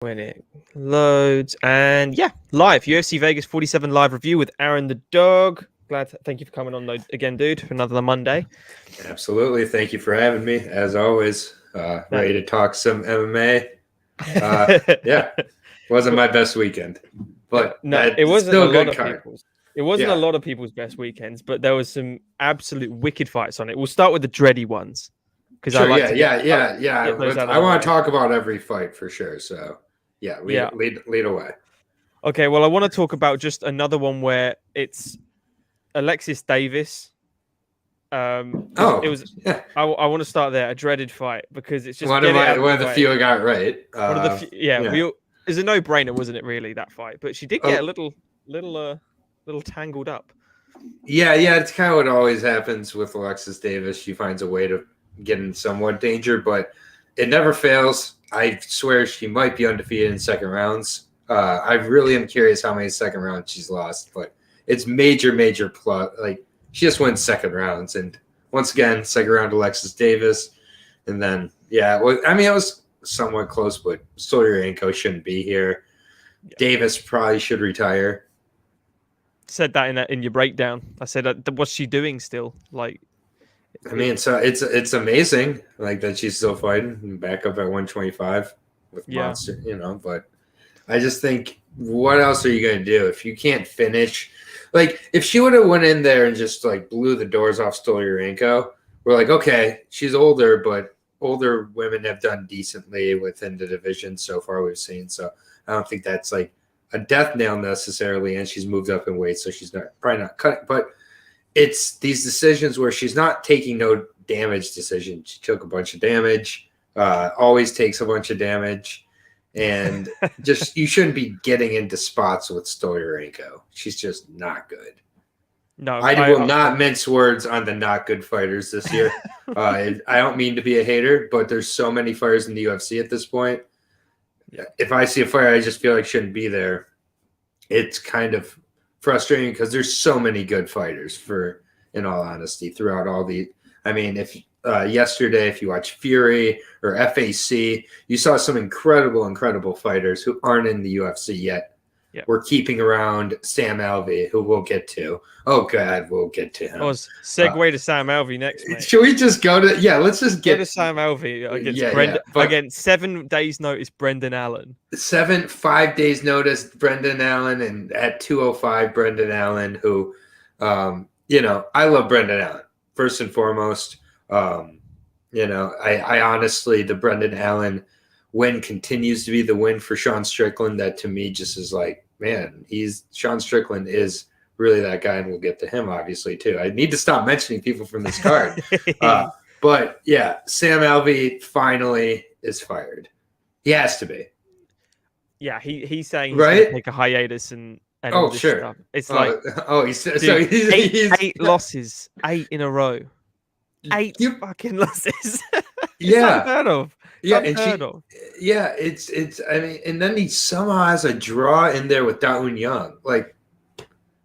When it loads, and yeah, live UFC Vegas 47 live review with Aaron the dog. Thank you for coming on again, dude, for another Monday. Absolutely, thank you for having me. As always, ready to talk some MMA. Yeah, wasn't my best weekend, but no, it wasn't still a lot good of card. people's. It wasn't a lot of people's best weekends, but there was some absolute wicked fights on it. We'll start with the dready ones because Sure, I like yeah, to get those out of I the want way. to talk about every fight for sure. So, yeah, Yeah. lead away. Okay, well, I want to talk about just another one where it's Alexis Davis. It was. Yeah. I want to start there. A dreaded fight because it's just One get it out of of the the way. few I got right. One of the few, yeah. Yeah. It was a no-brainer, wasn't it? Really, that fight, but she did get a Oh, little tangled up. yeah. It's kind of what always happens with Alexis Davis. She finds a way to get in somewhat danger, but it never fails. I swear she might be undefeated in second rounds. I really am curious how many second rounds she's lost, but it's major plus. Like she just wins second rounds, and once again, second round Alexis Davis, and then it was somewhat close, but Stoliarenko shouldn't be here. Yeah. Davis probably should retire. Said that in your breakdown. I said, what's she doing still? Like, I mean, so it's amazing, like that she's still fighting back up at 125 with Monster, But I just think, what else are you going to do if you can't finish? Like, if she would have went in there and just like blew the doors off Stoliarenko, we're like, okay, she's older, but older women have done decently within the division so far we've seen. So I don't think that's like a death nail necessarily, and she's moved up in weight, so she's probably not cutting, but it's these decisions where she's not taking no damage decision. She took a bunch of damage, always takes a bunch of damage, and just you shouldn't be getting into spots with Stoliarenko. She's just not good. No, I will not mince words on the not good fighters this year. I don't mean to be a hater, but there's so many fighters in the UFC at this point. If I see a fighter I just feel like shouldn't be there, it's kind of frustrating because there's so many good fighters in all honesty, throughout all the. I mean, if yesterday, if you watch Fury or FAC, you saw some incredible fighters who aren't in the UFC yet. Yeah. We're keeping around Sam Alvey, who we'll get to. Oh God, we'll get to him. Oh, segue to Sam Alvey next, mate. Should we just go to? Yeah, let's just get to Sam Alvey against 7 days notice Brendan Allen. 5 days notice Brendan Allen, and at 205 Brendan Allen, who, I love Brendan Allen first and foremost. I honestly, the Brendan Allen win continues to be the win for Sean Strickland. That to me just is like, man, Sean Strickland is really that guy, and we'll get to him obviously too. I need to stop mentioning people from this card. But yeah, Sam Alvey finally is fired. He has to be. Yeah, he's saying he's going to take a hiatus and all this sure. Stuff. It's he's 8 losses, 8 in a row. 8 fucking losses. Yeah. Unheard of. It's I mean, and then he somehow has a draw in there with Daun Young. Like,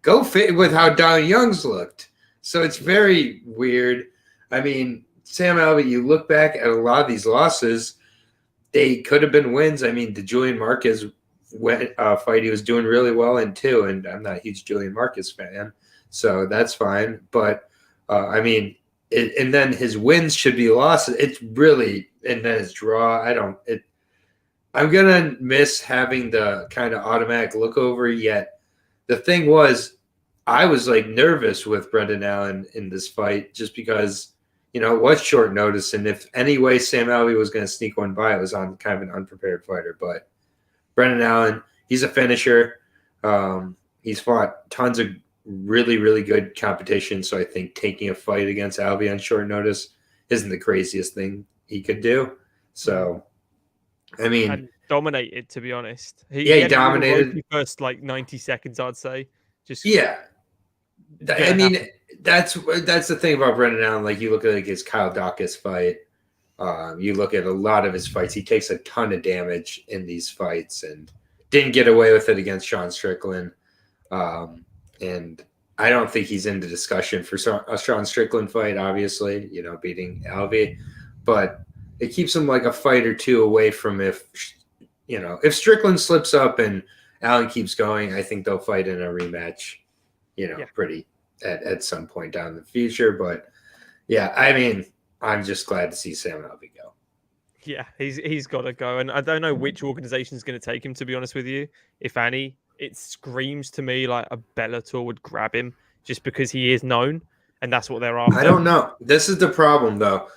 go fit with how Daun Young's looked. So it's very weird. I mean, Sam Alvey, you look back at a lot of these losses, they could have been wins. I mean, the Julian Marquez fight he was doing really well in too, and I'm not a huge Julian Marquez fan, so that's fine. But I mean, and then his wins should be losses. It's really, and then his draw. I'm gonna miss having the kind of automatic look over. Yet the thing was, I was like nervous with Brendan Allen in this fight just because, it was short notice. And if any way Sam Alvey was going to sneak one by, it was on kind of an unprepared fighter. But Brendan Allen, he's a finisher. He's fought tons of really good competition. So I think taking a fight against Alvey on short notice isn't the craziest thing he could do. So, I mean, and dominated, to be honest. He dominated the first 90 seconds, I'd say. I mean, that's the thing about Brendan Allen. Like, you look at his Kyle Dawkins fight. You look at a lot of his fights. He takes a ton of damage in these fights and didn't get away with it against Sean Strickland. And I don't think he's in the discussion for a Sean Strickland fight, obviously, beating Alvey. But it keeps him like a fight or two away from if if Strickland slips up and Allen keeps going, I think they'll fight in a rematch, pretty at some point down in the future. But yeah, I mean, I'm just glad to see Sam Alvey go. Yeah, he's got to go, and I don't know which organization is going to take him. To be honest with you, if any, it screams to me like a Bellator would grab him just because he is known, and that's what they're after. I don't know. This is the problem, though,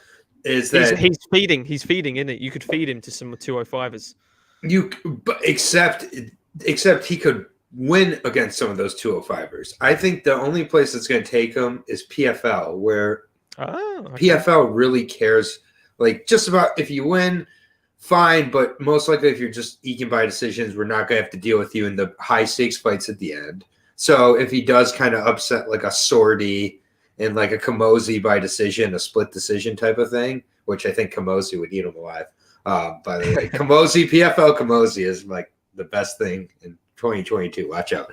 is that he's feeding in it. You could feed him to some 205ers. Except he could win against some of those 205ers. I think the only place that's going to take him is PFL, where PFL really cares. Like, just about if you win, fine, but most likely if you're just eking by decisions, we're not going to have to deal with you in the high stakes fights at the end. So if he does kind of upset like a Sordy and like a Kamosi by decision, a split decision type of thing, which I think Kamosi would eat him alive. By the way, PFL Kamosi is like the best thing in 2022. Watch out.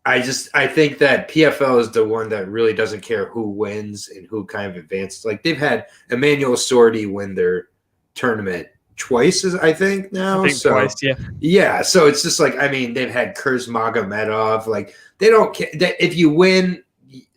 I think that PFL is the one that really doesn't care who wins and who kind of advances. Like, they've had Emmanuel Sordi win their tournament twice, I think now. Twice, yeah. Yeah, so it's just like, I mean, they've had Kurz Magomedov. Like, they don't care. If you win,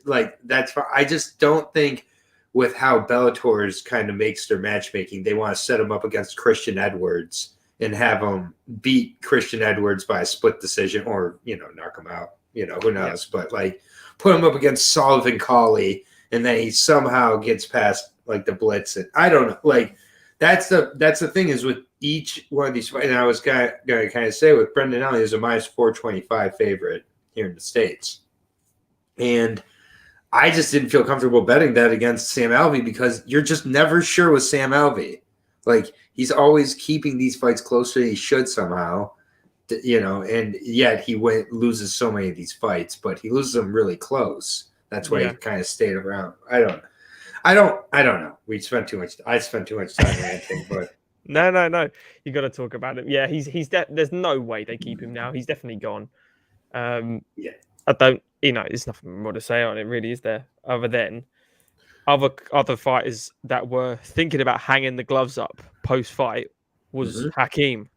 like, that's fine. I just don't think with how Bellator's kind of makes their matchmaking, they want to set him up against Christian Edwards and have him beat Christian Edwards by a split decision or, knock him out. Who knows? Yeah. But like, put him up against Sullivan Colley, and then he somehow gets past like the blitz. And I don't know. Like, that's the thing is with each one of these fights. And I was going to kind of say with Brendan Allen, he's a minus 425 favorite here in the States, and I just didn't feel comfortable betting that against Sam Alvey because you're just never sure with Sam Alvey. Like, he's always keeping these fights closer than he should somehow. And yet he loses so many of these fights, but he loses them really close. That's why he kind of stayed around. I don't know. I spent too much time ranting, but no. You got to talk about him. Yeah, there's no way they keep him now. He's definitely gone. I don't. There's nothing more to say on it, really, is there? Other than other fighters that were thinking about hanging the gloves up post fight was Hakeem.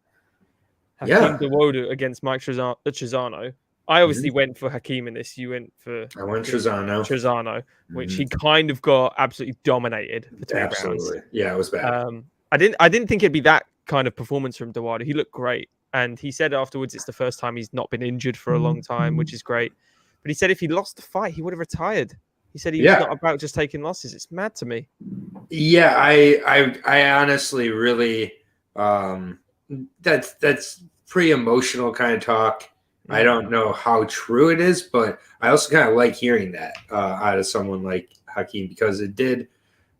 Hakeem Dawodu against Mike Trizano. I obviously went for Hakeem in this. You went for... I went Trizano, which he kind of got absolutely dominated for 2 rounds. Yeah, it was bad. I didn't think it'd be that kind of performance from Dawodu. He looked great. And he said afterwards it's the first time he's not been injured for a long time, which is great. But he said if he lost the fight, he would have retired. He said he was not about just taking losses. It's mad to me. Yeah, I honestly really... that's pretty emotional kind of talk. I don't know how true it is, but I also kind of like hearing that out of someone like Hakeem because it did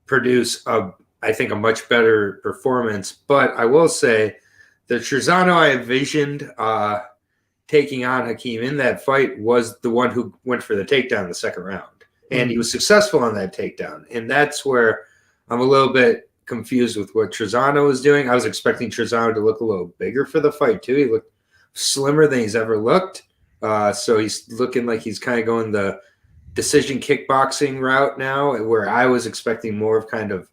produce I think a much better performance. But I will say the Trizano I envisioned taking on Hakeem in that fight was the one who went for the takedown in the second round, and he was successful on that takedown, and that's where I'm a little bit confused with what Trizano was doing. I was expecting Trizano to look a little bigger for the fight too. He looked slimmer than he's ever looked. So he's looking like he's kind of going the decision kickboxing route now, where I was expecting more of kind of,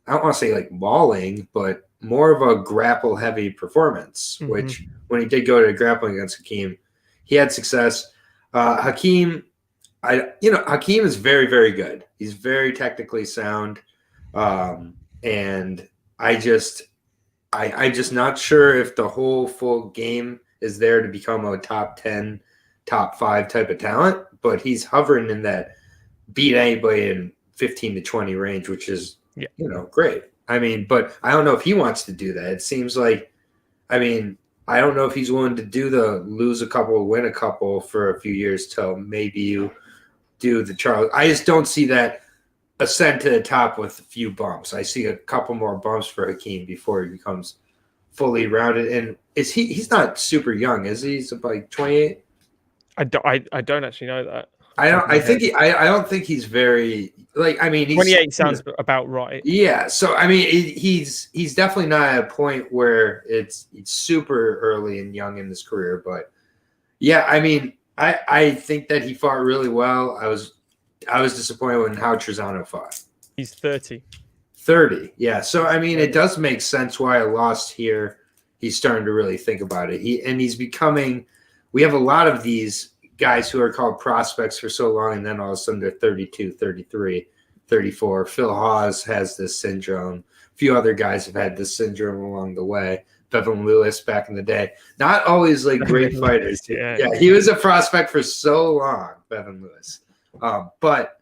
I don't want to say like mauling, but more of a grapple heavy performance, which when he did go to grappling against Hakeem, he had success. Hakeem is very, very good. He's very technically sound. And I'm just not sure if the whole full game is there to become a top 10, top 5 type of talent, but he's hovering in that beat anybody in 15 to 20 range, which is, great. I mean, but I don't know if he wants to do that. It seems like, I don't know if he's willing to do the lose a couple, win a couple for a few years till maybe you do the Charles. I just don't see that ascent to the top with a few bumps. I see a couple more bumps for Hakeem before he becomes fully rounded. And he's not super young, is he? He's like 28. I don't actually know that. I don't think he's very he's 28 sounds about right. Yeah, so he's definitely not at a point where it's super early and young in his career, but yeah, I think that he fought really well. I was disappointed in how Trizano fought. He's 30. 30. Yeah. So, I mean, it does make sense why I lost here. He's starting to really think about it. He's becoming, we have a lot of these guys who are called prospects for so long, and then all of a sudden they're 32, 33, 34. Phil Hawes has this syndrome. A few other guys have had this syndrome along the way. Bevan Lewis back in the day. Not always like great fighters. Yeah, he was a prospect for so long, Bevan Lewis. But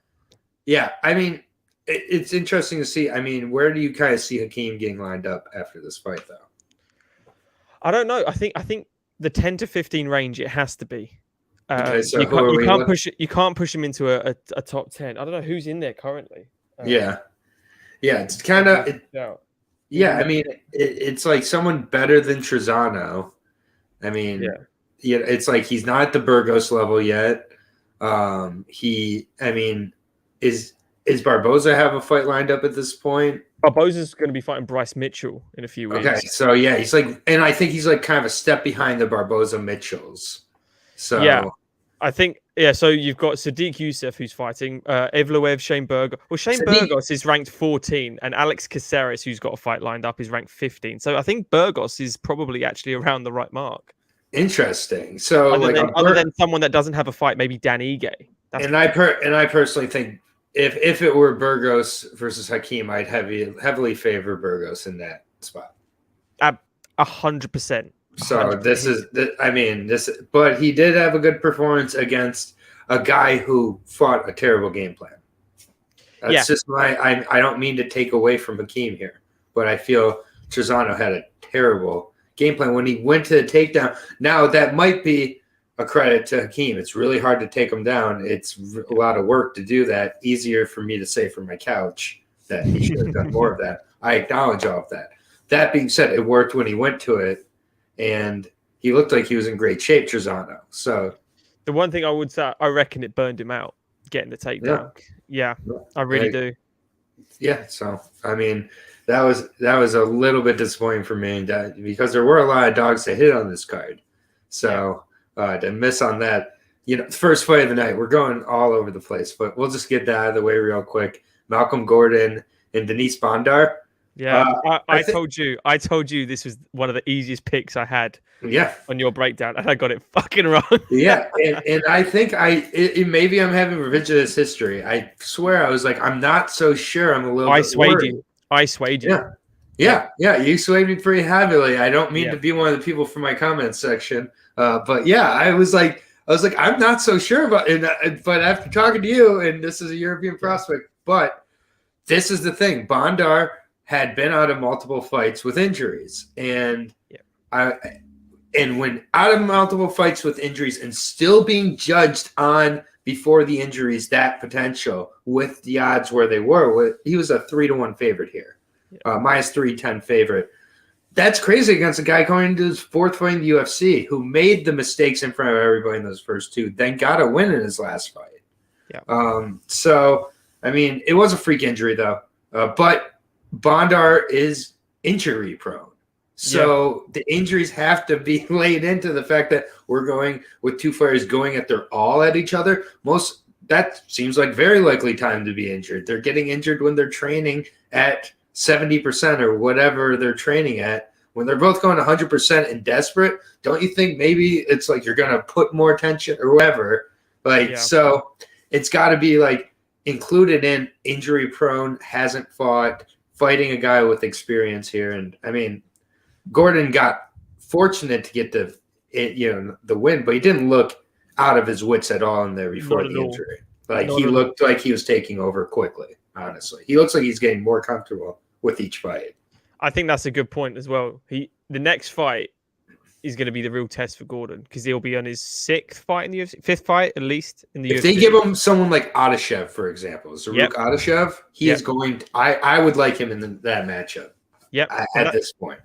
yeah, I mean, it's interesting to see. I mean, where do you kind of see Hakeem getting lined up after this fight, though? I don't know. I think the 10 to 15 range it has to be. Okay, so you can't push him into a top 10. I don't know who's in there currently. Yeah, it's kind of yeah. I mean, it's like someone better than Trezano. I mean, it's like he's not at the Burgos level yet. Is Barboza have a fight lined up at this point? Barboza's going to be fighting Bryce Mitchell in a few weeks. Okay, so yeah, he's like, and I think he's like kind of a step behind the Barboza Mitchells. So yeah, I think So you've got Sadiq Youssef who's fighting Evloev, Shane Burgos. Well, Shane Burgos is ranked 14, and Alex Caceres, who's got a fight lined up, is ranked 15. So I think Burgos is probably actually around the right mark. Interesting. So other than someone that doesn't have a fight, maybe Dan Ige. I personally think if it were Burgos versus Hakeem, I'd heavily favor Burgos in that spot. 100%. So but he did have a good performance against a guy who fought a terrible game plan. That's just I don't mean to take away from Hakeem here, but I feel Trezano had a terrible game plan when he went to the takedown. Now that might be a credit to Hakeem. It's really hard to take him down. It's a lot of work to do that. Easier for me to say from my couch that he should have done more of that. I acknowledge all of that. That being said, it worked when he went to it, and he looked like he was in great shape, Trezano. So the one thing I would say, I reckon it burned him out getting the takedown. Yeah, I really do. Yeah, so I mean, that was a little bit disappointing for me because there were a lot of dogs that hit on this card. So to miss on that, first fight of the night, we're going all over the place, but we'll just get that out of the way real quick. Malcolm Gordon and Denise Bondar. Yeah, I told you this was one of the easiest picks I had. Yeah, on your breakdown, and I got it fucking wrong. Yeah, and I think maybe I'm having revisionist history. I swear I was like, I'm not so sure. I'm a little. I swayed you. Yeah. You swayed me pretty heavily. I don't mean to be one of the people from my comments section, but yeah, I was like, I'm not so sure about it. But after talking to you, and this is a European prospect, but this is the thing: Bondar had been out of multiple fights with injuries, and when out of multiple fights with injuries and still being judged on before the injuries that potential with the odds where they were, he was a 3-1 favorite here, minus 310 favorite. That's crazy against a guy going into his fourth fight in the UFC who made the mistakes in front of everybody in those first two, then got a win in his last fight. Yeah. So I mean, it was a freak injury though, but Bondar is injury prone. So the injuries have to be laid into the fact that we're going with two fighters going at their all at each other. That seems like very likely time to be injured. They're getting injured when they're training at 70% or whatever they're training at. When they're both going 100% and desperate, don't you think maybe it's like you're going to put more attention or whatever? So it's got to be like included in injury prone, hasn't fought, fighting a guy with experience here. And I mean, Gordon got fortunate to get the win, but he didn't look out of his wits at all in there before the injury. He looked like he was taking over quickly, honestly. He looks like he's getting more comfortable with each fight. I think that's a good point as well. The next fight is going to be the real test for Gordon because he'll be on his fifth fight in the UFC. If they give him someone like Adeshev, for example, Zaruk Adeshev, he is going – I would like him in that matchup at this point.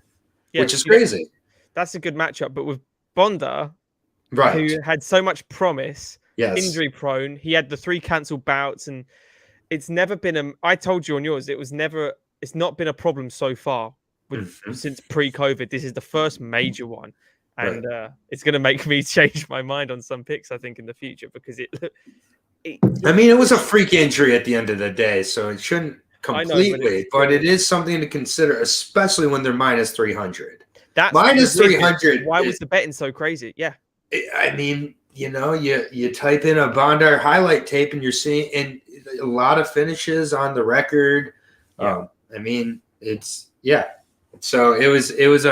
Which is crazy. That's a good matchup. But with Bondar, who had so much promise, injury prone, he had the 3 cancelled bouts, and it's never been I told you on yours, it's not been a problem so far since pre-COVID. This is the first major one. And it's going to make me change my mind on some picks, I think, in the future because it was a freak injury at the end of the day, so it shouldn't. completely, but it is something to consider, especially when they're minus 300. That's minus 300. Why was the betting so crazy? Yeah. I mean, you type in a Bondar highlight tape and you're seeing and a lot of finishes on the record. Yeah. I mean, So it was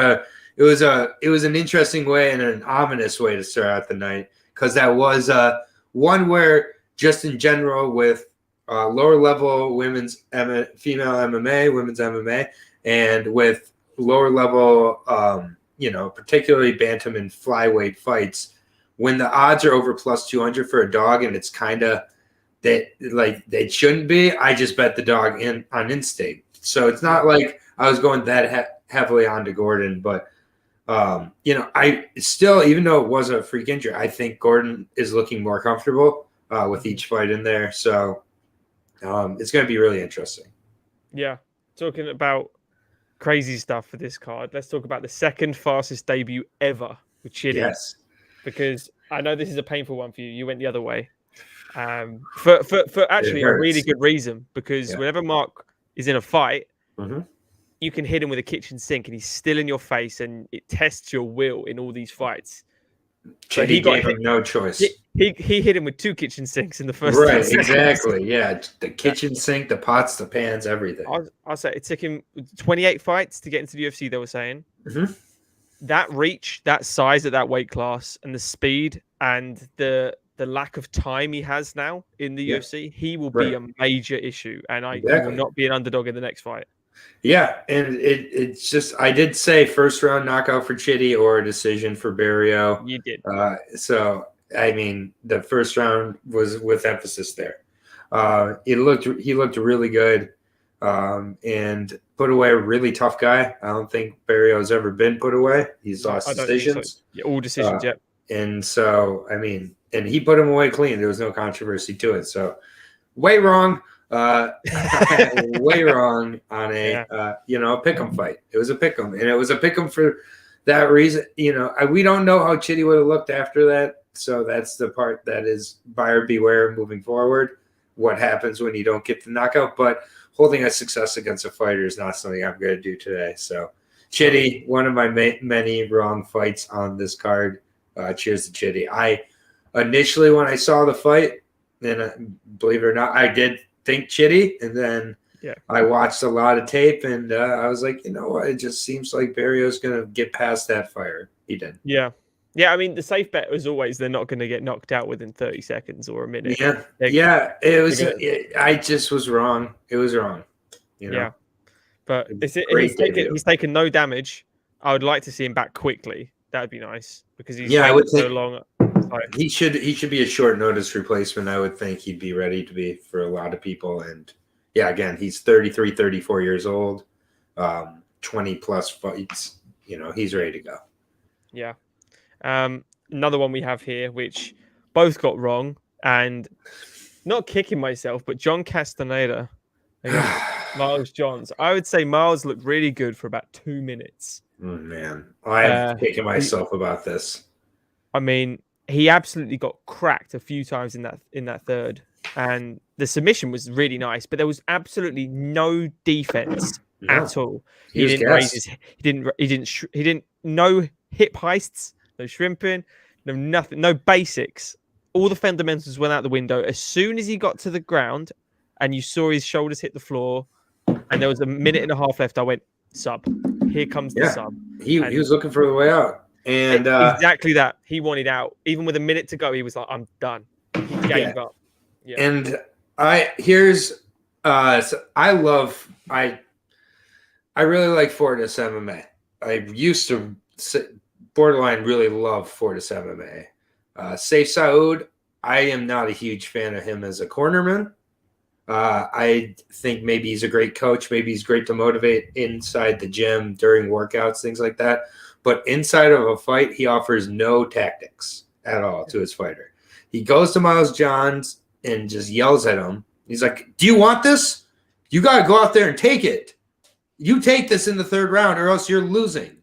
an interesting way and an ominous way to start out the night, because that was one where just in general with lower level women's female MMA, women's MMA, and with lower level, particularly bantam and flyweight fights, when the odds are over plus 200 for a dog and it's kind of that like they shouldn't be, I just bet the dog on instinct. So it's not like I was going that heavily onto Gordon, but I still, even though it was a freak injury, I think Gordon is looking more comfortable with each fight in there. So it's going to be really interesting. Yeah. Talking about crazy stuff for this card, let's talk about the second fastest debut ever with Chidi. Yes. Because I know this is a painful one for you. You went the other way. For actually a really good reason, because whenever Mark is in a fight, you can hit him with a kitchen sink and he's still in your face, and it tests your will in all these fights. So he gave him no choice. He hit him with 2 kitchen sinks in the first. Right, exactly. Yeah, the kitchen sink, the pots, the pans, everything. I'll say it took him 28 fights to get into the UFC. They were saying that reach, that size at that weight class, and the speed and the lack of time he has now in the UFC, he will be a major issue, and he will not be an underdog in the next fight. Yeah, and it's just, I did say first round knockout for Chidi or a decision for Barrio. You did. So I mean, the first round was with emphasis there. He looked really good, and put away a really tough guy. I don't think Barrio's ever been put away. He's lost decisions. So. Yeah, all decisions. And so, I mean, and he put him away clean. There was no controversy to it. So way wrong. Way wrong on a pick'em fight. It was a pick'em, and it was a pick'em for that reason. We don't know how Chidi would have looked after that, so that's the part that is buyer beware moving forward. What happens when you don't get the knockout? But holding a success against a fighter is not something I'm going to do today. So Chidi, one of my many wrong fights on this card. Cheers to Chidi. I initially, when I saw the fight, and believe it or not, I did think Chidi, and then I watched a lot of tape, and I was like, you know what, it just seems like Barrio's gonna get past that fire. He did. I mean, the safe bet was always they're not going to get knocked out within 30 seconds or a minute. It was I just was wrong. It was wrong, but he's taken no damage. I would like to see him back quickly. That'd be nice, because he's I would think so long. He should be a short notice replacement. I would think he'd be ready to be for a lot of people. And again, he's 33, 34 years old, 20 plus fights. He's ready to go. Yeah. Another one we have here, which both got wrong, and not kicking myself, but John Castaneda against Miles Johns. I would say Miles looked really good for about 2 minutes. Oh, man, I am kicking myself about this. I mean, he absolutely got cracked a few times in that third, and the submission was really nice, but there was absolutely no defense at all. He didn't raise his. He didn't. No hip heists, no shrimping, no nothing, no basics. All the fundamentals went out the window as soon as he got to the ground, and you saw his shoulders hit the floor, and there was a minute and a half left. I went sub. Here comes the sub. He was looking for the way out. And exactly that. He wanted out. Even with a minute to go, he was like, I'm done. He gave up. Yeah. And I really like Fortis MMA. I used to borderline really love Fortis MMA. Saif Saud, I am not a huge fan of him as a cornerman. I think maybe he's a great coach. Maybe he's great to motivate inside the gym during workouts, things like that. But inside of a fight, he offers no tactics at all to his fighter. He goes to Miles Johns and just yells at him. He's like, do you want this? You got to go out there and take it. You take this in the third round or else you're losing.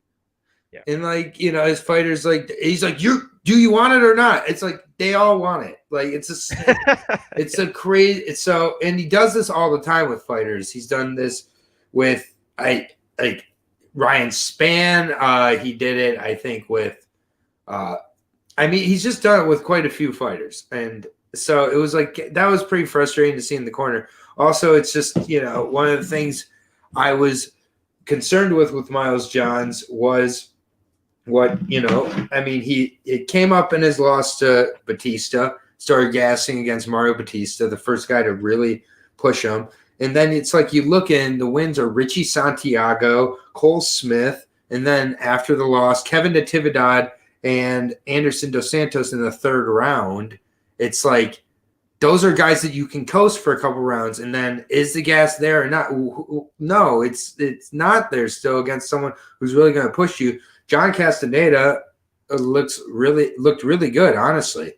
Yeah. And his fighter's like, he's like, do you want it or not? It's like they all want it. Like it's a crazy. It's so, and he does this all the time with fighters. He's done this with like Ryan Spann. He did it, I think, with. I mean, he's just done it with quite a few fighters, and so it was like that was pretty frustrating to see in the corner. Also, it's just one of the things I was concerned with Miles Johns was what I mean. It came up in his loss to Batista, started gassing against Mario Batista, the first guy to really push him, and then it's like you look in the wins are Richie Santiago, Cole Smith, and then after the loss, Kevin Natividad and Anderson Dos Santos in the third round. It's like those are guys that you can coast for a couple rounds, and then is the gas there or not? No, it's not there still against someone who's really going to push you. John Castaneda looked really good, honestly.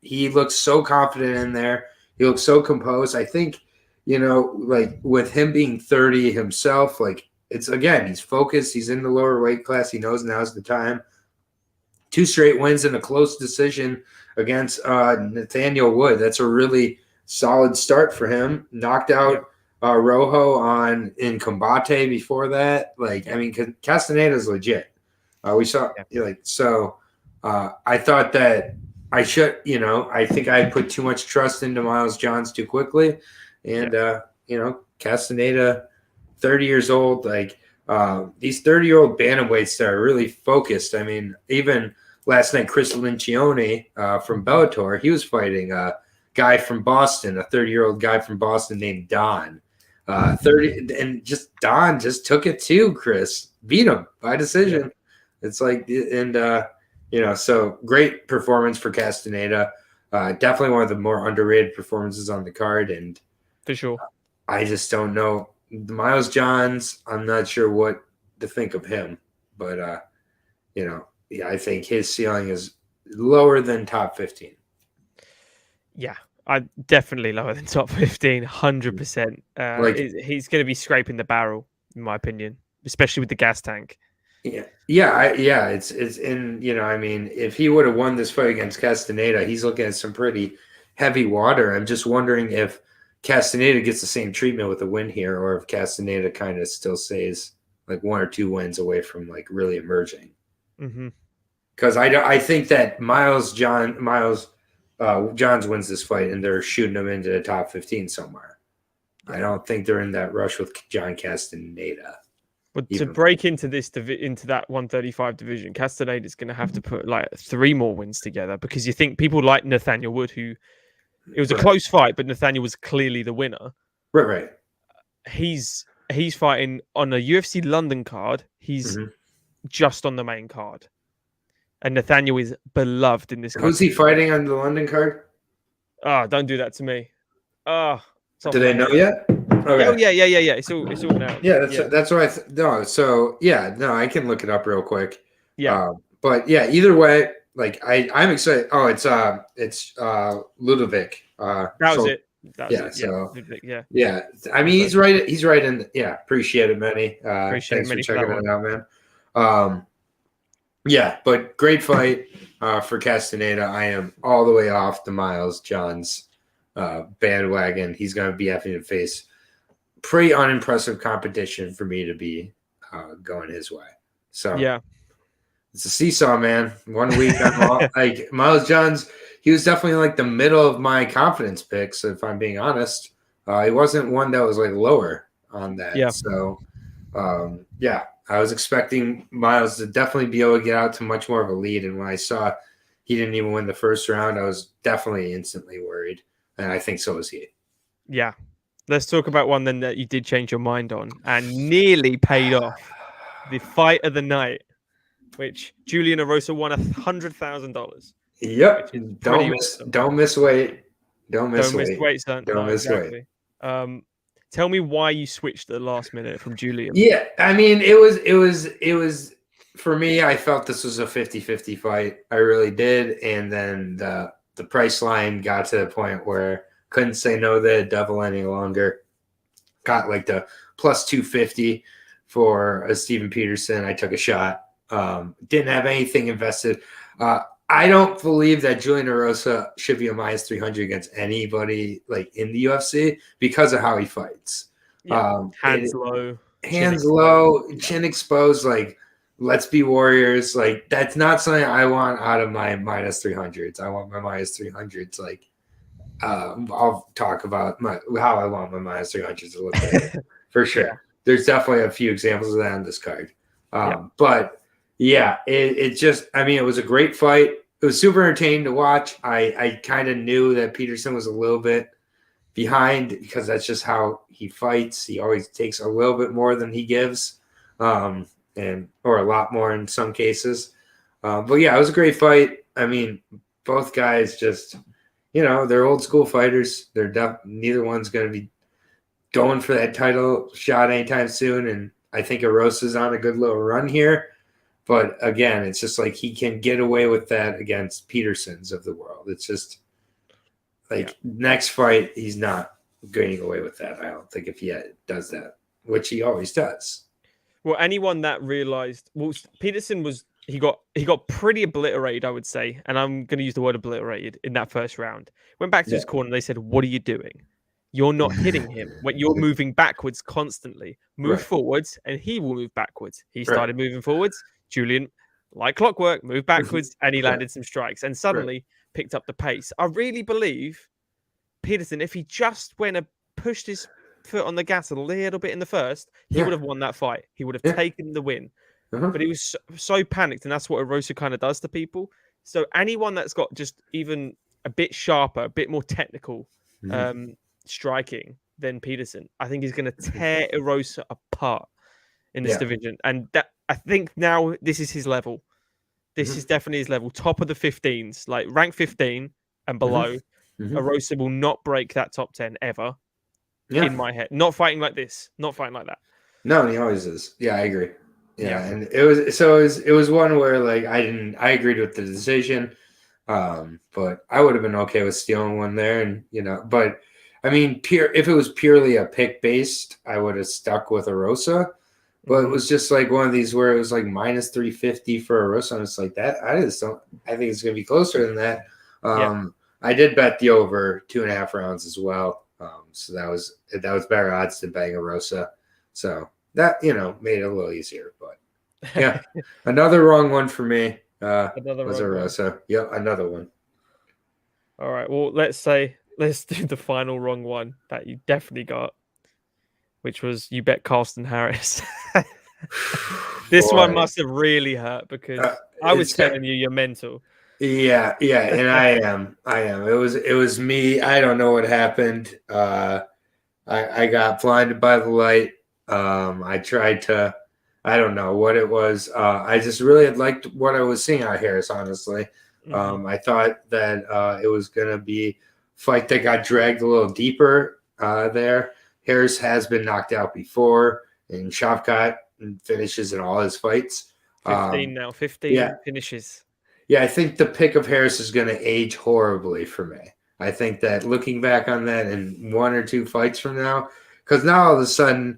He looks so confident in there. He looks so composed. I think, like with him being 30 himself, like it's again, he's focused. He's in the lower weight class. He knows now's the time. 2 straight wins in a close decision against Nathaniel Wood. That's a really solid start for him. Knocked out Rojo in Combate before that. Like, I mean, Castaneda's legit. We saw I thought that I should, I think I put too much trust into Miles Johns too quickly. And, Castaneda, 30 years old, like these 30-year-old bantamweights that are really focused. I mean, even last night, Chris Lincione from Bellator, he was fighting a guy from Boston, a 30-year-old guy from Boston named Don. 30, and Don just took it too, Chris. Beat him by decision. Yeah. It's like, and, so great performance for Castaneda. Definitely one of the more underrated performances on the card. And for sure, I just don't know. Miles Johns, I'm not sure what to think of him, but, I think his ceiling is lower than top 15. Yeah, I definitely lower than top 15, 100%. He's going to be scraping the barrel, in my opinion, especially with the gas tank. It's in, I mean, if he would have won this fight against Castaneda, he's looking at some pretty heavy water. I'm just wondering if Castaneda gets the same treatment with a win here, or if Castaneda kind of still stays like 1 or 2 wins away from like really emerging. Because I think that Miles Johns wins this fight and they're shooting him into the top 15 somewhere. I don't think they're in that rush with John Castaneda. But to break into into that 135 division, Castaneda is going to have to put like 3 more wins together, because you think people like Nathaniel Wood, who it was a close fight, but Nathaniel was clearly the winner. Right. He's fighting on a UFC London card. He's just on the main card. And Nathaniel is beloved in this country. Who's he fighting on the London card? Oh, don't do that to me. Oh, do they know yet? Okay. Oh, yeah. It's all now. Yeah, that's what I can look it up real quick. Yeah. But yeah, either way, like I'm excited. Oh, it's Ludovic. That was it. Yeah. I mean, he's right. He's right in. Appreciate it, Manny. Thanks for checking it out, man. Yeah, but great fight for Castaneda. I am all the way off the Miles Johns bandwagon. He's going to be having to face pretty unimpressive competition for me to be going his way. So yeah, it's a seesaw, man. 1 week, I'm like Miles Johns. He was definitely like the middle of my confidence picks, if I'm being honest. He wasn't one that was like lower on that. Yeah. So, I was expecting Miles to definitely be able to get out to much more of a lead. And when I saw he didn't even win the first round, I was definitely instantly worried. And I think so was he. Yeah. Let's talk about one then that you did change your mind on and nearly paid off. The fight of the night, which Julian Erosa won $100,000. Yep. Don't miss weight. Don't miss weight, son. Don't miss weight. Tell me why you switched at the last minute from Julian. Yeah, I mean, it was for me, I felt this was a 50-50 fight. I really did. And then the price line got to the point where couldn't say no to the devil any longer. Got like the plus 250 for a Steven Peterson. I took a shot. Didn't have anything invested. I don't believe that Julian Erosa should be a minus 300 against anybody like in the UFC because of how he fights. Yeah. Hands low, hands low, chin exposed. Like, let's be warriors. Like, that's not something I want out of my minus 300s. I want my minus 300s. Like, I'll talk about how I want my minus 300s a little bit for sure. Yeah. There's definitely a few examples of that on this card. But yeah, it just, I mean, it was a great fight. It was super entertaining to watch. I kind of knew that Peterson was a little bit behind because that's just how he fights. He always takes a little bit more than he gives, or a lot more in some cases. But yeah, it was a great fight. I mean, both guys just, they're old school fighters. Neither one's going to be going for that title shot anytime soon. And I think Erosa's on a good little run here. But again, it's just like he can get away with that against Petersons of the world. It's just like next fight, he's not getting away with that. I don't think if he does that, which he always does. Well, anyone that realized, Peterson he got pretty obliterated, I would say, and I'm going to use the word obliterated in that first round. Went back to his corner. They said, "What are you doing? You're not hitting him. When you're moving backwards constantly. Move forwards, and he will move backwards." He started moving forwards. Julian, like clockwork, moved backwards, and he landed some strikes, and suddenly picked up the pace. I really believe Peterson, if he just went and pushed his foot on the gas a little bit in the first, he would have won that fight. He would have taken the win. But he was so panicked, and that's what Erosa kind of does to people. So anyone that's got just even a bit sharper, a bit more technical striking than Peterson, I think he's going to tear Erosa apart in this division. And that, I think now this is his level. This is definitely his level. Top of the 15s, like rank 15 and below. Erosa will not break that top 10 ever in my head. Not fighting like this. Not fighting like that. No, he always is. Yeah, I agree. Yeah, and it was one where like I agreed with the decision, but I would have been okay with stealing one there, and but I mean, if it was purely a pick based, I would have stuck with Erosa, but it was just like one of these where it was like minus 350 for Erosa, and it's like that. I think it's gonna be closer than that. I did bet the over 2.5 rounds as well, so that was better odds than betting Erosa, so. That, made it a little easier, but yeah. Another wrong one for me was Erosa. Yep, another one. All right. Well, let's do the final wrong one that you definitely got, which was you bet Carlston Harris. This one must have really hurt because I was telling you're mental. Yeah, and I am. It was me. I don't know what happened. I got blinded by the light. I tried to, I don't know what it was. I just really had liked what I was seeing out of Harris, honestly. I thought that it was going to be a fight that got dragged a little deeper there. Harris has been knocked out before, and Shavkat finishes in all his fights. 15 finishes. Yeah, I think the pick of Harris is going to age horribly for me. I think that looking back on that in 1 or 2 fights from now, because now all of a sudden,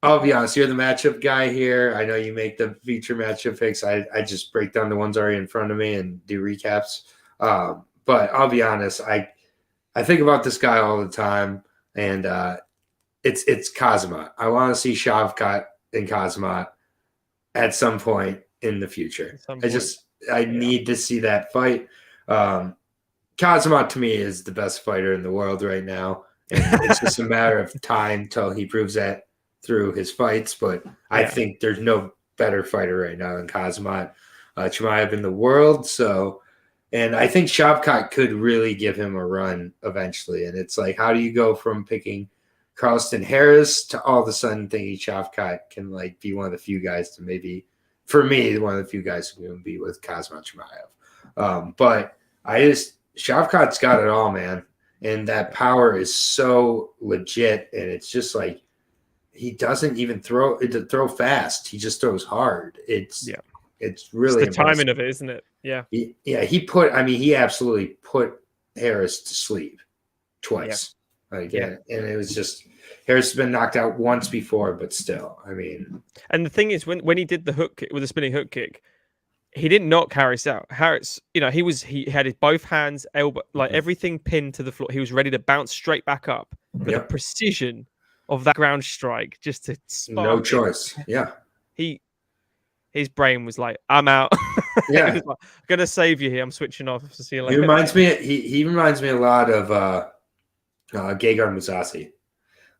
I'll be honest, you're the matchup guy here. I know you make the feature matchup picks. I just break down the ones already in front of me and do recaps. But I'll be honest, I think about this guy all the time, and it's Kazmat. I want to see Shavkat and Kazmat at some point in the future. I need to see that fight. Kazmat to me is the best fighter in the world right now. And it's just a matter of time till he proves that through his fights, but I think there's no better fighter right now than Kazmat Chimaev in the world. So, and I think Shavkat could really give him a run eventually. And it's like, how do you go from picking Carlston Harris to all of a sudden thinking Shavkat can like be one of the few guys to maybe, for me, one of the few guys who can be with Kazmat Chimaev. But Shavkat's got it all, man. And that power is so legit, and it's just like, he doesn't even throw fast. He just throws hard. It's really it's the timing of it, isn't it? Yeah. He absolutely put Harris to sleep twice. Like, and it was just Harris has been knocked out once before, but still, I mean. And the thing is, when he did the hook kick with the spinning hook kick, he didn't knock Harris out. Harris, he had his both hands, elbow, like everything pinned to the floor. He was ready to bounce straight back up. But the precision of that ground strike, just to no choice. Yeah. His brain was like, I'm out. Yeah. Like, I'm gonna save you here. I'm switching off. See you later. He reminds me a lot of Gegard Mousasi.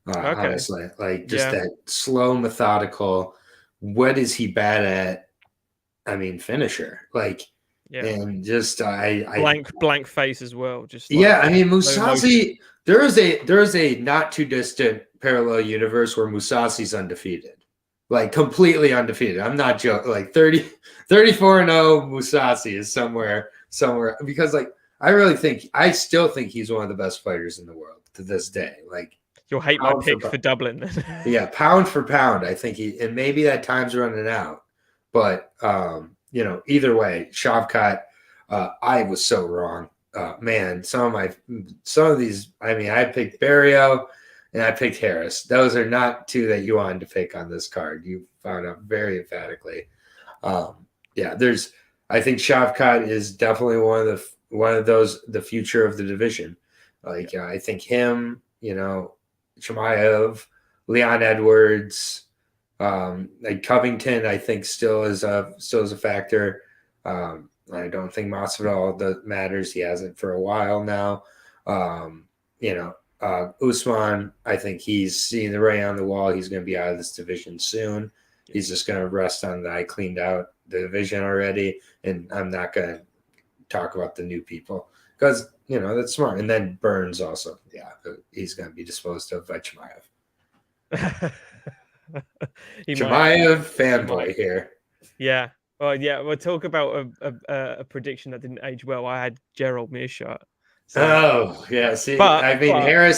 Honestly, like just that slow, methodical. What is he bad at? I mean, finisher. Like, and just blank face as well. Just I mean, Mousasi. There is a not too distant parallel universe where Mousasi's undefeated, like completely undefeated. I'm not joking. Like 34-0 Mousasi is somewhere because like I still think he's one of the best fighters in the world to this day. Like. You'll hate my pick for Dublin. Yeah, pound for pound, I think and maybe that time's running out. But either way, Shavkat, I was so wrong. Man, some of these, I mean, I picked Barrio and I picked Harris. Those are not two that you wanted to pick on this card. You found out very emphatically. I think Shavkat is definitely one of those, the future of the division. Like I think him, Chimaev, Leon Edwards, like Covington, I think still is a factor. I don't think Masvidal matters. He hasn't for a while now. Usman, I think he's seeing the writing on the wall. He's going to be out of this division soon. He's just going to rest on that. I cleaned out the division already, and I'm not going to talk about the new people because that's smart. And then Burns also, he's going to be disposed of by Chimaev. Chimaev fanboy here. Yeah. Well, we'll talk about a prediction that didn't age well. I had Gerald Meerschaert. See, Harris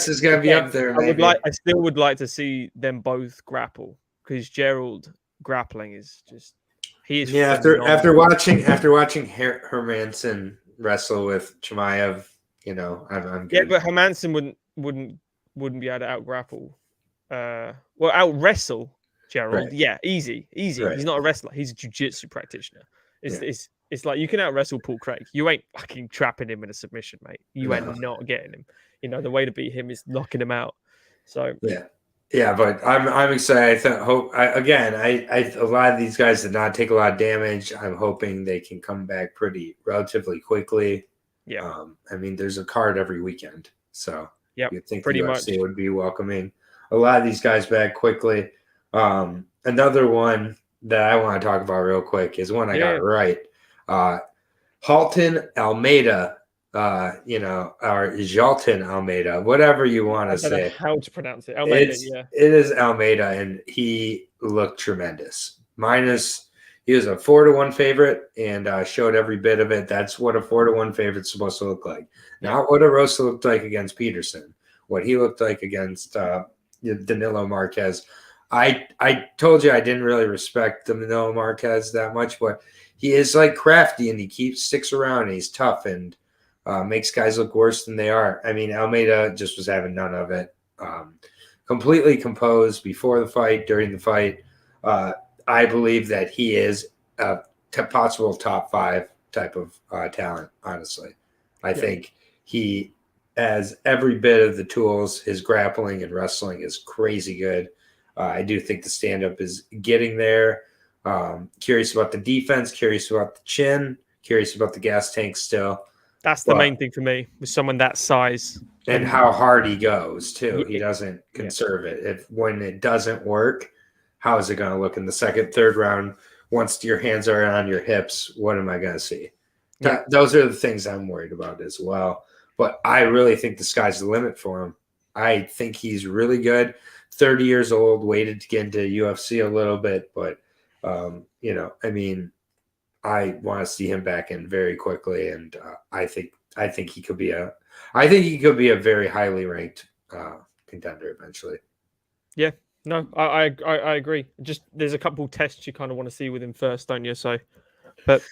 is going to be up there. I still would like to see them both grapple because Gerald grappling is just after watching Hermanson wrestle with Chimaev, I'm good. Yeah, but Hermanson wouldn't be able to out grapple. Out wrestle Gerald. Right. Yeah, easy. Right. He's not a wrestler. He's a jiu-jitsu practitioner. It's like you can out wrestle Paul Craig. You ain't fucking trapping him in a submission, mate. You ain't not getting him. The way to beat him is knocking him out. So but I'm excited. A lot of these guys did not take a lot of damage. I'm hoping they can come back relatively quickly. Yeah. There's a card every weekend, so you'd think pretty the UFC much would be welcoming a lot of these guys back quickly. Another one that I want to talk about real quick is one I got right. Halton Almeida, or Jalton Almeida, whatever you want to say. How to pronounce it? Almeida, It is Almeida, and he looked tremendous. He was a 4-1 favorite and showed every bit of it. That's what a 4-1 favorite's supposed to look like. Not what Rosa looked like against Peterson. What he looked like against Danilo Marquez. I told you I didn't really respect Danilo Marquez that much, but he is like crafty and he sticks around and he's tough and makes guys look worse than they are. Almeida just was having none of it. Completely composed before the fight, during the fight. I believe that he is a possible top 5 type of talent, honestly. I think he has every bit of the tools. His grappling and wrestling is crazy good. I do think the stand-up is getting there. Curious about the defense, curious about the chin, curious about the gas tank still. That's the main thing for me with someone that size. And how hard he goes, too. He doesn't conserve it. When it doesn't work, how is it going to look in the second, third round? Once your hands are on your hips, what am I going to see? Yeah. Those are the things I'm worried about as well. But I really think the sky's the limit for him. I think he's really good. 30 years old, waited to get into UFC a little bit. But, I want to see him back in very quickly. And I think he could be a very highly ranked contender eventually. Yeah. No, I agree. Just there's a couple tests you kind of want to see with him first, don't you? So, but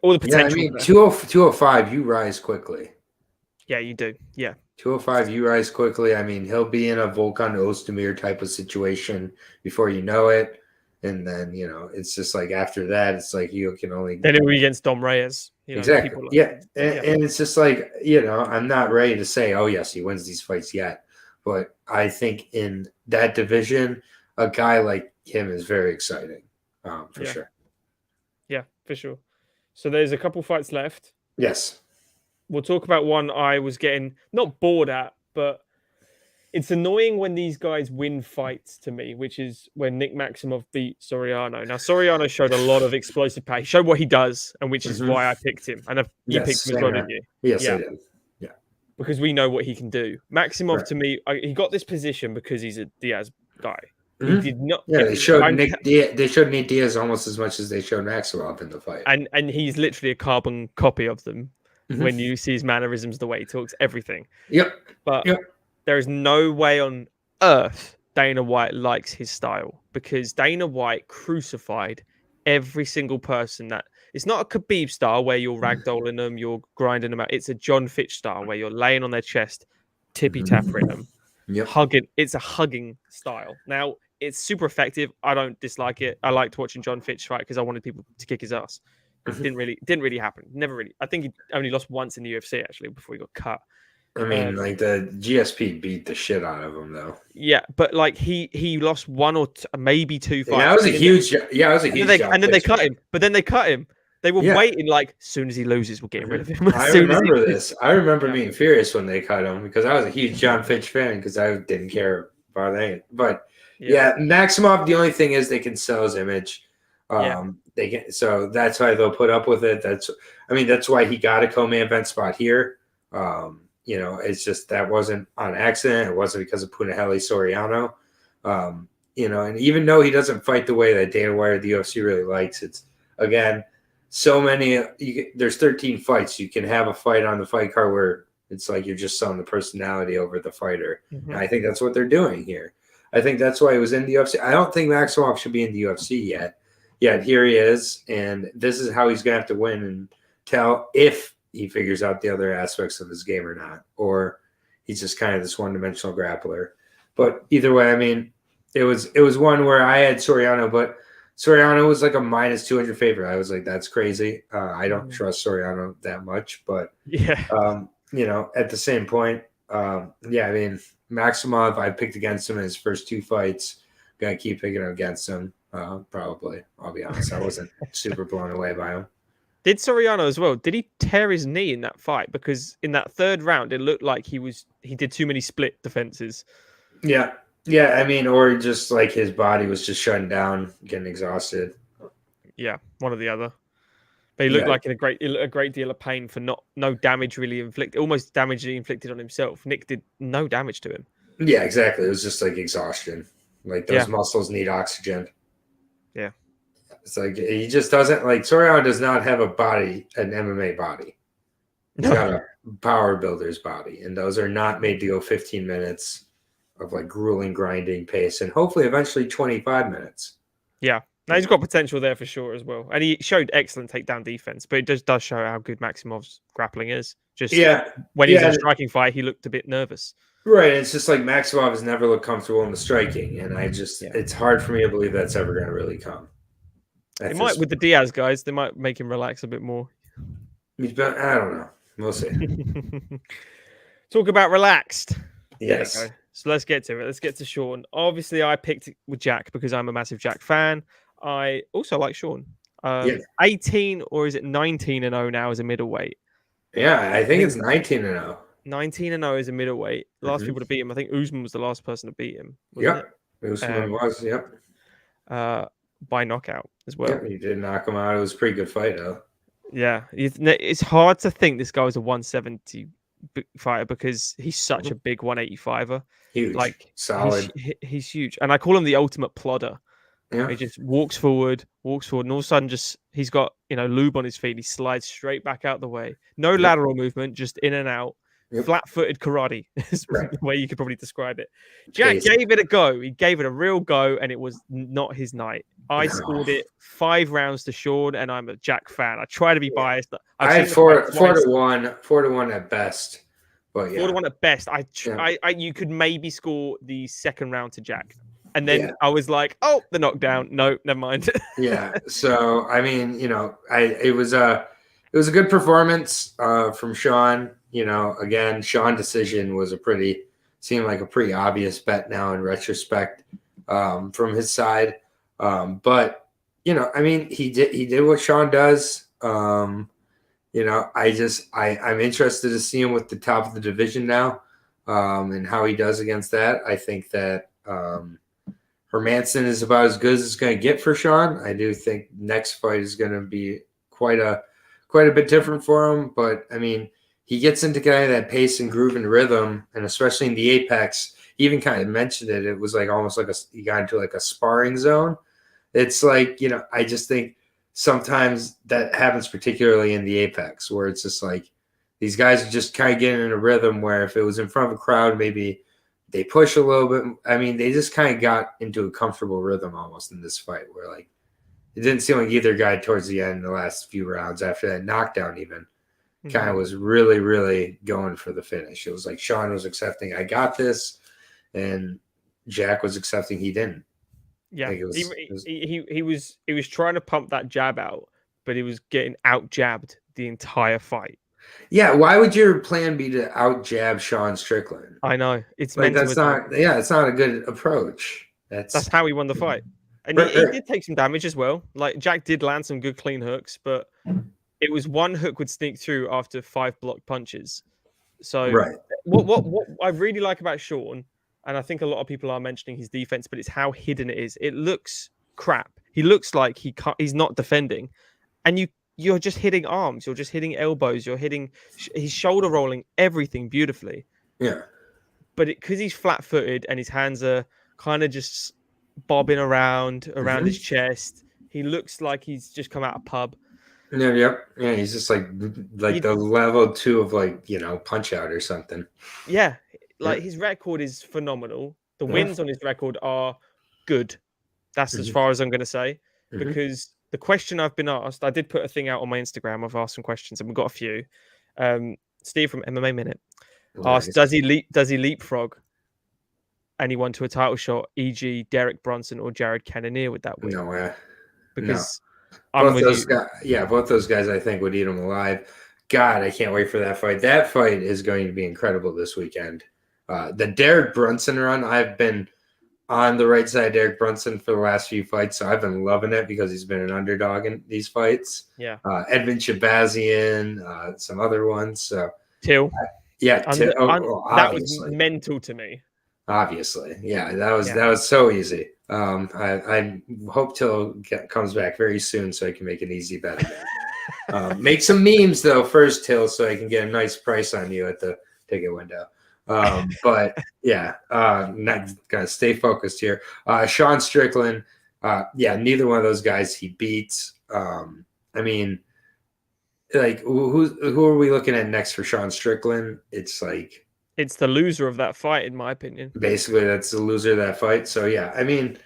all the potential. 205, you rise quickly. Yeah, you do. Yeah. 205, you rise quickly. I mean, he'll be in a Volkan Ozdemir type of situation before you know it. And then, it's just like after that, it's like you can only. Then it will be against Dom Reyes. Exactly. People Yeah. And it's just like, I'm not ready to say, oh, yes, he wins these fights yet. But I think in that division, a guy like him is very exciting, for sure. Yeah, for sure. So there's a couple fights left. Yes. We'll talk about one I was getting not bored at, but it's annoying when these guys win fights to me, which is when Nick Maximov beat Soriano. Now, Soriano showed a lot of explosive power. He showed what he does, and which is why I picked him. And you picked him as well, didn't you? Yes, I did. Yeah. Because we know what he can do. Maximov, to me, he got this position because he's a Diaz guy. He did not. Yeah, they showed Nick Diaz almost as much as they showed Maximov in the fight. And he's literally a carbon copy of them when you see his mannerisms, the way he talks, everything. Yep. But there is no way on earth Dana White likes his style, because Dana White crucified every single person that it's not a Khabib style where you're ragdolling them, you're grinding them out. It's a John Fitch style where you're laying on their chest, tippy tapping them, hugging. It's a hugging style. Now it's super effective. I don't dislike it. I liked watching John Fitch fight because I wanted people to kick his ass. It didn't really happen. Never really. I think he only lost once in the UFC actually before he got cut. I mean, like the GSP beat the shit out of him, though. Yeah, but like he lost one or maybe two fights. That was a huge. And then they cut him. But then they cut him. They were waiting like, as soon as he loses, we'll get rid of him. I remember this. I remember being furious when they cut him because I was a huge John Fitch fan because I didn't care about it. But Maximov. The only thing is they can sell his image. They can, so that's why they'll put up with it. That's why he got a co-main event spot here. It's just that wasn't on accident. It wasn't because of Punahele Soriano. And even though he doesn't fight the way that Dana White or the UFC really likes, it's again so many. There's 13 fights. You can have a fight on the fight card where it's like you're just selling the personality over the fighter. And I think that's what they're doing here. I think that's why he was in the UFC. I don't think Maximov should be in the UFC yet. Yet here he is, and this is how he's gonna have to win and tell if he figures out the other aspects of his game or not, or he's just kind of this one-dimensional grappler. But either way, I mean, it was one where I had Soriano, but Soriano was like a minus 200 favorite. I was like, that's crazy. I don't trust Soriano that much, but at the same point, I mean, Maximov, I picked against him in his first two fights. Gonna keep picking against him. Probably. I'll be honest. I wasn't super blown away by him. Did Soriano as well? Did he tear his knee in that fight? Because in that third round, it looked like he did too many split defenses. Yeah. I mean, or just like his body was just shutting down, getting exhausted. Yeah, one or the other. But he looked like in a great deal of pain for no damage really inflicted, almost damage inflicted on himself. Nick did no damage to him. Yeah, exactly. It was just like exhaustion. Like those muscles need oxygen. Yeah. It's like he just doesn't like Soriano does not have an MMA body. He's got a power builder's body, and those are not made to go 15 minutes of like grueling grinding pace, and hopefully eventually 25 minutes. Yeah, now he's got potential there for sure as well, and he showed excellent takedown defense. But it does show how good Maximov's grappling is. Just when he's in a striking fight, he looked a bit nervous. Right, it's just like Maximov has never looked comfortable in the striking, and it's hard for me to believe that's ever going to really come. It might with the Diaz guys. They might make him relax a bit more. I don't know. We'll see. Talk about relaxed. Yes. So let's get to it. Let's get to Sean. Obviously, I picked with Jack because I'm a massive Jack fan. I also like Sean. 18 or is it 19-0 now as a middleweight? Yeah, I think it's 19-0. 19-0 as a middleweight. Last people to beat him. I think Usman was the last person to beat him. Usman was. Yep. By knockout as well. Yeah, he did knock him out. It was a pretty good fight, though. Yeah, it's hard to think this guy was a 170 fighter because he's such a big 185er. Huge, like solid. He's huge, and I call him the ultimate plodder. Yeah. He just walks forward, and all of a sudden, he's got lube on his feet. He slides straight back out the way. No lateral movement, just in and out. Flat-footed karate is the way you could probably describe it. Jack gave it a go. He gave it a real go, and it was not his night. I scored it 5 rounds to Sean, and I'm a Jack fan. I try to be biased. I had 4-1 at best, But 4-1 at best. Yeah. You could maybe score the second round to Jack, and then Yeah. I was like, oh, the knockdown. No, never mind. Yeah. So I mean, it was a good performance from Sean. Again, Sean decision was seemed like a pretty obvious bet now in retrospect from his side. But I mean, he did what Sean does. I'm interested to see him with the top of the division now, and how he does against that. I think that Hermanson is about as good as it's going to get for Sean. I do think next fight is going to be quite a bit different for him. But I mean, he gets into kind of that pace and groove and rhythm, and especially in the apex, he even kind of mentioned it. It was like almost like he got into like a sparring zone. It's like, I just think sometimes that happens, particularly in the apex, where it's just like these guys are just kind of getting in a rhythm where if it was in front of a crowd, maybe they push a little bit. I mean, they just kind of got into a comfortable rhythm almost in this fight where like it didn't seem like either guy towards the end, the last few rounds after that knockdown even kind of was really, really going for the finish. It was like Sean was accepting, I got this, and Jack was accepting he didn't. Yeah, he was trying to pump that jab out, but he was getting out jabbed the entire fight. Yeah, why would your plan be to out jab Sean Strickland? I know it's like mental. That's not. Yeah, it's not a good approach. That's how he won the fight, and he did take some damage as well. Like Jack did land some good clean hooks, but it was one hook would sneak through after 5 blocked punches. So what I really like about Sean, and I think a lot of people are mentioning his defense, but it's how hidden it is. It looks crap. He looks like he's not defending, and you're just hitting arms, you're just hitting elbows, you're hitting he's shoulder rolling everything beautifully. Yeah. But because he's flat-footed and his hands are kind of just bobbing around his chest, he looks like he's just come out of pub. Yeah, he's just like the level 2 of like, Punch Out or something. Yeah, like his record is phenomenal. The wins on his record are good. That's as far as I'm going to say. Because the question I've been asked, I did put a thing out on my Instagram. I've asked some questions and we've got a few. Steve from MMA Minute asked, does he leapfrog anyone to a title shot, e.g. Derek Brunson or Jared Cannonier with that win? No way. Because both those guys I think would eat him alive. God, I can't wait for that fight. That fight is going to be incredible this weekend. The Derek Brunson run, I've been on the right side of Derek Brunson for the last few fights, so I've been loving it because he's been an underdog in these fights. Yeah. Edvin Shabazian, some other ones. So Till. Till. That was mental to me. Obviously, yeah, that was so easy. I hope Till comes back very soon so I can make an easy bet again. Make some memes though first, Till, so I can get a nice price on you at the ticket window. But yeah, not gotta stay focused here. Sean Strickland, neither one of those guys he beats. I mean, like who are we looking at next for Sean Strickland? It's the loser of that fight, in my opinion. Basically, that's the loser of that fight. So, yeah, I mean,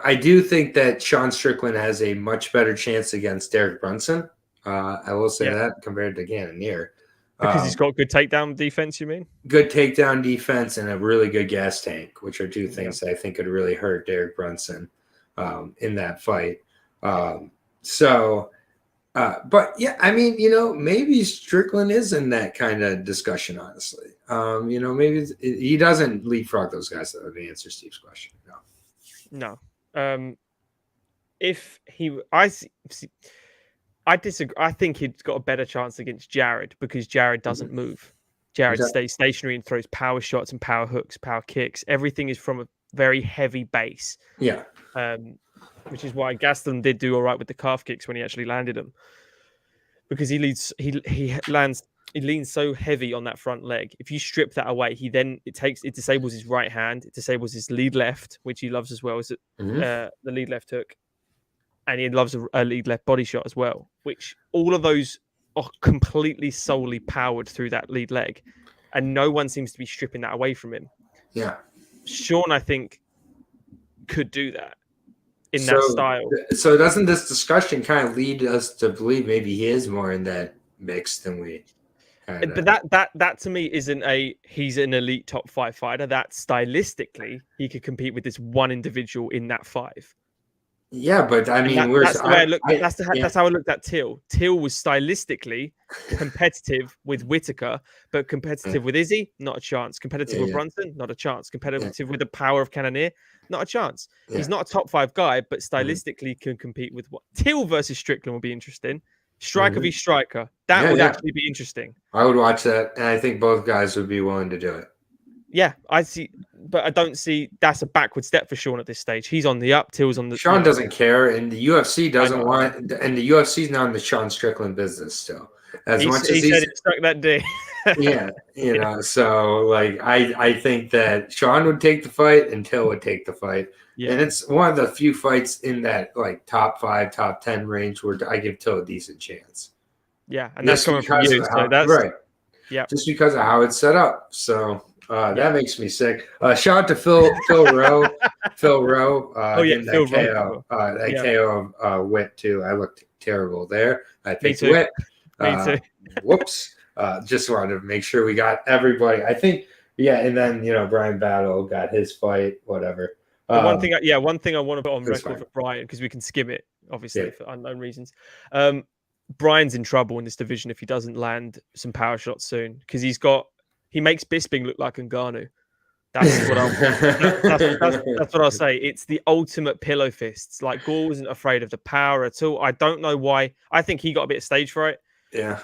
I do think that Sean Strickland has a much better chance against Derek Brunson. I will say that compared to Cannonier. Because he's got good takedown defense, you mean? Good takedown defense and a really good gas tank, which are two things that I think could really hurt Derek Brunson in that fight. But yeah, I mean, maybe Strickland is in that kind of discussion, honestly. Maybe he doesn't leapfrog those guys, though, to answer Steve's question. No. I disagree. I think he's got a better chance against Jared because Jared doesn't move. Jared stays stationary and throws power shots and power hooks, power kicks. Everything is from a very heavy base. Yeah. Which is why Gaston did do all right with the calf kicks when he actually landed them, because he leans so heavy on that front leg. If you strip that away, it disables his right hand, it disables his lead left, which he loves as well as the lead left hook, and he loves a lead left body shot as well. Which all of those are completely solely powered through that lead leg, and no one seems to be stripping that away from him. Yeah, Sean, I think, could do that. In that style. So doesn't this discussion kind of lead us to believe maybe he is more in that mix than we? But that to me isn't he's an elite top 5 fighter. That stylistically he could compete with this one individual in that 5. Yeah, but I mean, that's the way I looked. That's yeah. how I looked at Till. Till was stylistically competitive with Whitaker, but competitive with Izzy, not a chance. Competitive with Brunson, not a chance. Competitive with the power of Cannonier, not a chance. He's not a top 5 guy, but stylistically can compete with what Till versus Strickland will be interesting. Striker v striker, that would actually be interesting. I would watch that, and I think both guys would be willing to do it. Yeah, I see, but I don't see that's a backward step for Sean at this stage. He's on the up, Till's on the. Sean doesn't care, and the UFC doesn't want, and the UFC's not in the Sean Strickland business still. As much as he said it stuck that day. Yeah, so like I think that Sean would take the fight and Till would take the fight. Yeah. And it's one of the few fights in that like top 5, top 10 range where I give Till a decent chance. Yeah, and that's coming from you. So that's right. Yeah. Just because of how it's set up. So that makes me sick. Shout out to Phil Rowe. Phil Rowe. Phil KO. Rowe. KO of Witt too. I looked terrible there. I think Me too. Witt. Me too. Whoops. Just wanted to make sure we got everybody. I think, and then Brian Battle got his fight, whatever. One thing I want to put on record for Brian, because we can skim it, obviously, for unknown reasons. Brian's in trouble in this division if he doesn't land some power shots soon, because he makes Bisping look like Ngannou. That's what I'll say. It's the ultimate pillow fists. Like, Gore wasn't afraid of the power at all. I don't know why. I think he got a bit of stage fright. Yeah.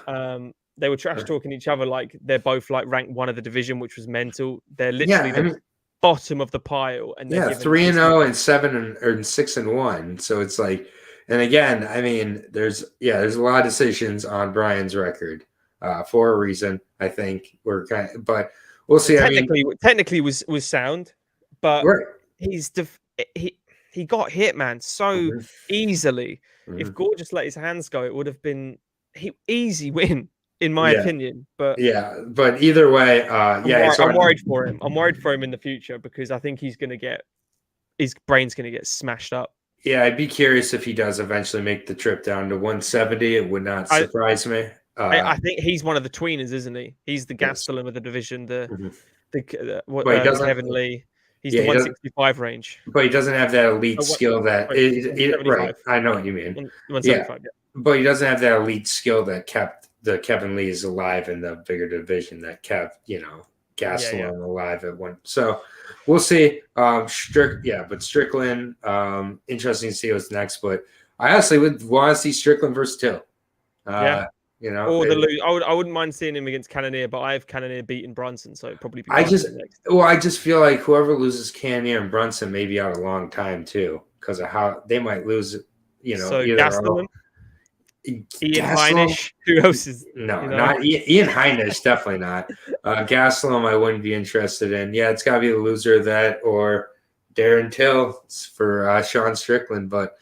They were trash talking each other like they're both like ranked 1 of the division, which was mental. They're literally the bottom of the pile, and 3-0 and 7 and 6-1. So it's like, and again, I mean, there's a lot of decisions on Brian's record for a reason. I think but we'll see. Technically was sound, but he got hit, man, so easily. If Gore just let his hands go, it would have been easy win. In my opinion, but either way, I'm worried for him. I'm worried for him in the future because I think his brain's going to get smashed up. Yeah, I'd be curious if he does eventually make the trip down to 170. It would not surprise me. I think he's one of the tweeners, isn't he? He's the Gastelum of the division. Kevin Lee. He's the 165 range. But he doesn't have that elite skill that. Right, I know what you mean. 175. Yeah. But he doesn't have that elite skill that kept the Kevin Lee's alive in the bigger division that kept, Gastelum alive at one. So we'll see. But Strickland, interesting to see what's next. But I honestly would want to see Strickland versus Till. Or I wouldn't mind seeing him against Cannonier, but I have Cannonier beating Brunson, so it'd probably be I just feel like whoever loses Cannonier and Brunson may be out a long time too, because of how they might lose. So Gastelum. Ian Heinisch. Who else is not Ian Heinisch, definitely not. Gastelum I wouldn't be interested in. Yeah, it's gotta be the loser of that or Darren Till for Sean Strickland. But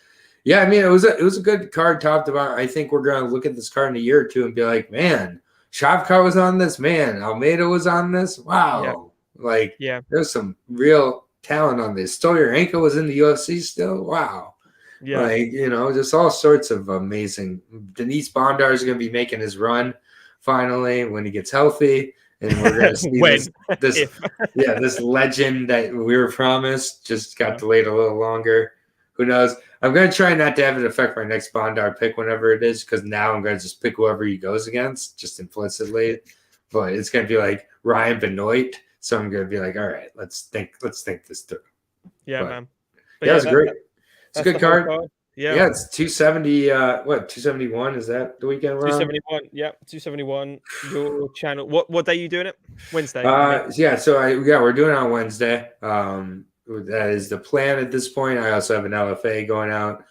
yeah, I mean it was a good card top to bottom. I think we're gonna look at this card in a year or two and be like, man, Shavkat was on this, man, Almeida was on this. Wow. There's some real talent on this. Stoliarenko was in the UFC still. Wow. Yeah, just all sorts of amazing. Denise Bondar is going to be making his run finally when he gets healthy, and we're going to see this legend that we were promised just got delayed a little longer. Who knows? I'm going to try not to have it affect my next Bondar pick whenever it is, because now I'm going to just pick whoever he goes against, just implicitly. But it's going to be like Ryan Benoit, so I'm going to be like, all right, let's think this through. Yeah, man. But it's great. It's a good card. Yeah, it's 270. 271? Is that the weekend we're 271. Yeah, 271. Your channel. What day are you doing it? Wednesday. We're doing it on Wednesday. That is the plan at this point. I also have an LFA going out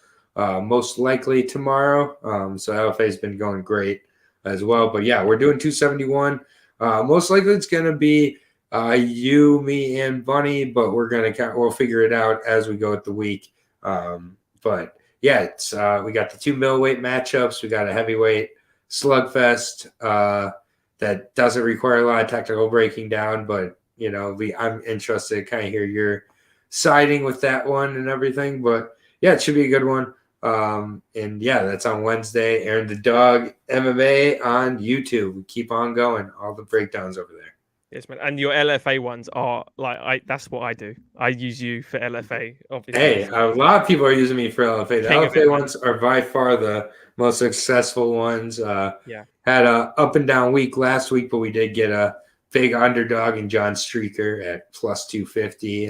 most likely tomorrow. So LFA has been going great as well. But yeah, we're doing 271. Most likely it's going to be you, me, and Bunny, but we'll figure it out as we go with the week. But yeah, it's we got the 2 middleweight matchups. We got a heavyweight slugfest that doesn't require a lot of technical breaking down, but I'm interested to kind of hear your siding with that one and everything. But yeah, it should be a good one. And yeah, that's on Wednesday. Aaron the Dog MMA on YouTube. We keep on going. All the breakdowns over there. Yes, man. And your LFA ones are like that's what I do. I use you for LFA, obviously. Hey, So a lot of people are using me for LFA. The king of LFA it, man. ones are by far the most successful ones. Yeah. Had a up and down week last week, but we did get a big underdog in John Streaker at plus 250.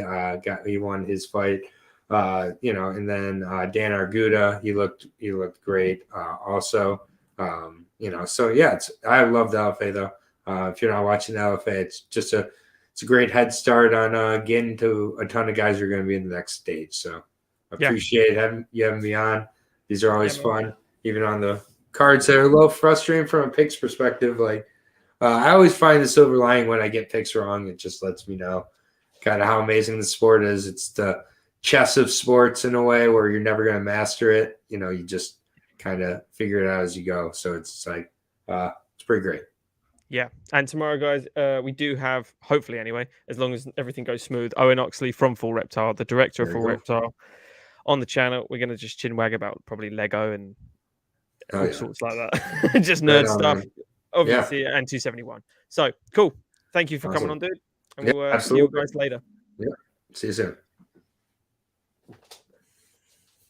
He won his fight. And then Dan Arguda, he looked great. Also, so yeah, I love the LFA though. If you're not watching the LFA, it's a great head start on getting to a ton of guys who are going to be in the next stage. So appreciate you having me on. These are always fun, even on the cards that are a little frustrating from a picks perspective. Like I always find the silver lining when I get picks wrong. It just lets me know kind of how amazing the sport is. It's the chess of sports in a way where you're never going to master it. You just kind of figure it out as you go. So it's like it's pretty great. Yeah. And tomorrow, guys, we do have, hopefully anyway, as long as everything goes smooth, Owen Oxley from Full Reptile, the director of Full Reptile, on the channel. We're going to just chinwag about probably Lego and all sorts like that. Just nerd stuff, obviously, and 271. So, cool. Thank you for coming on, dude. And we'll see you guys later. Yeah. See you soon.